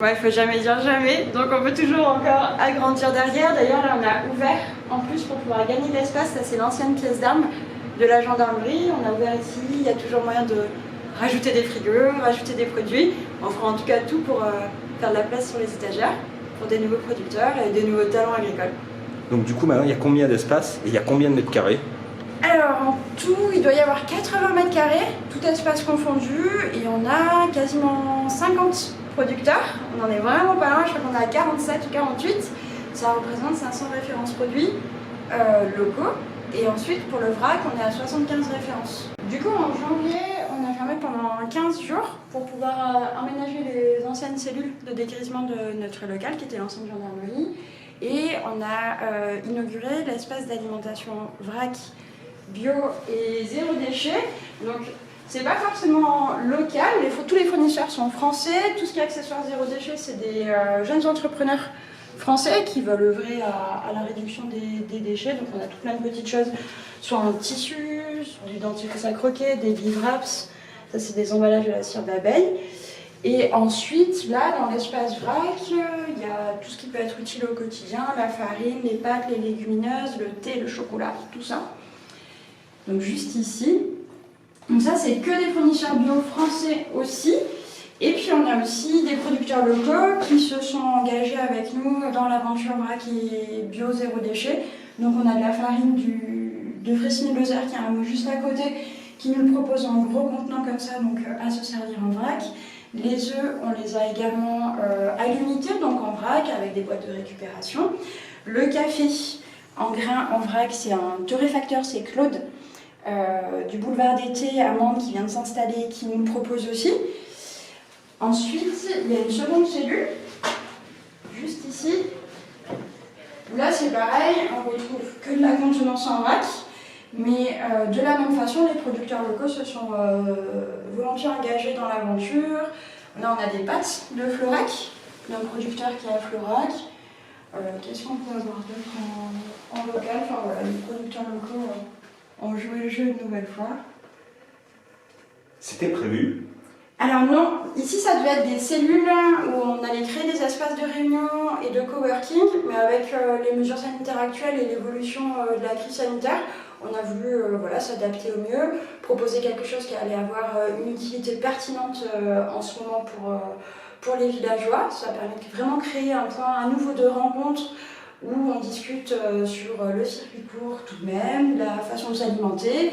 Ouais, faut jamais dire jamais, donc on peut toujours encore agrandir derrière. D'ailleurs là on a ouvert en plus pour pouvoir gagner de l'espace, ça c'est l'ancienne pièce d'armes de la gendarmerie. On a ouvert ici, il y a toujours moyen de rajouter des frigos, rajouter des produits. On fera en tout cas tout pour faire de la place sur les étagères pour des nouveaux producteurs et des nouveaux talents agricoles. Donc du coup maintenant il y a combien d'espace et il y a combien de mètres carrés? Alors en tout il doit y avoir 80 mètres carrés, tout espace confondu, et on a quasiment 50 producteurs. On en est vraiment pas loin, je crois qu'on est à 47 ou 48. Ça représente 500 références produits locaux. Et ensuite pour le vrac on est à 75 références. Du coup en janvier on a fermé pendant 15 jours pour pouvoir aménager les anciennes cellules de dégrisement de notre local qui était l'ancienne gendarmerie. Et on a inauguré l'espace d'alimentation vrac bio et zéro déchet. Donc c'est pas forcément local, tous les fournisseurs sont français. Tout ce qui est accessoires zéro déchet, c'est des jeunes entrepreneurs français qui veulent œuvrer à la réduction des déchets. Donc on a tout plein de petites choses, soit en tissu, soit du dentifrice à croquer, des Livraps, ça c'est des emballages de la cire d'abeille. Et ensuite, là, dans l'espace vrac, il y a tout ce qui peut être utile au quotidien, la farine, les pâtes, les légumineuses, le thé, le chocolat, tout ça. Donc juste ici. Donc ça, c'est que des fournisseurs bio français aussi. Et puis on a aussi des producteurs locaux qui se sont engagés avec nous dans l'aventure vrac et bio zéro déchet. Donc on a de la farine de Fressines-Lozère qui est un mot juste à côté, qui nous le propose en gros contenant comme ça, donc à se servir en vrac. Les œufs, on les a également à l'unité, donc en vrac, avec des boîtes de récupération. Le café en grains en vrac, c'est un torréfacteur, c'est Claude, du boulevard d'été à Mende qui vient de s'installer, qui nous le propose aussi. Ensuite, il y a une seconde cellule, juste ici. Là, c'est pareil, on retrouve que de la contenance en vrac. Mais de la même façon, les producteurs locaux se sont volontiers engagés dans l'aventure. Là, on a des pâtes de Florac, d'un producteur qui est à Florac. Qu'est-ce qu'on peut avoir d'autre en local? Enfin voilà, les producteurs locaux ont joué le jeu une nouvelle fois. C'était prévu? Alors non, ici ça devait être des cellules où on allait créer des espaces de réunion et de coworking, mais avec les mesures sanitaires actuelles et l'évolution de la crise sanitaire, on a voulu s'adapter au mieux, proposer quelque chose qui allait avoir une utilité pertinente en ce moment pour les villageois. Ça permet de vraiment créer un point à nouveau de rencontre où on discute sur le circuit court tout de même, la façon de s'alimenter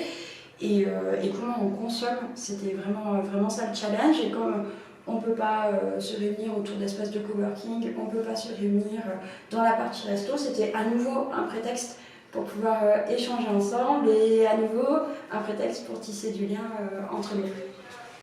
et comment on consomme. C'était vraiment ça le challenge. Et comme on ne peut pas se réunir autour d'espaces de coworking, on ne peut pas se réunir dans la partie resto, c'était à nouveau un prétexte pour pouvoir échanger ensemble et à nouveau un prétexte pour tisser du lien entre nous.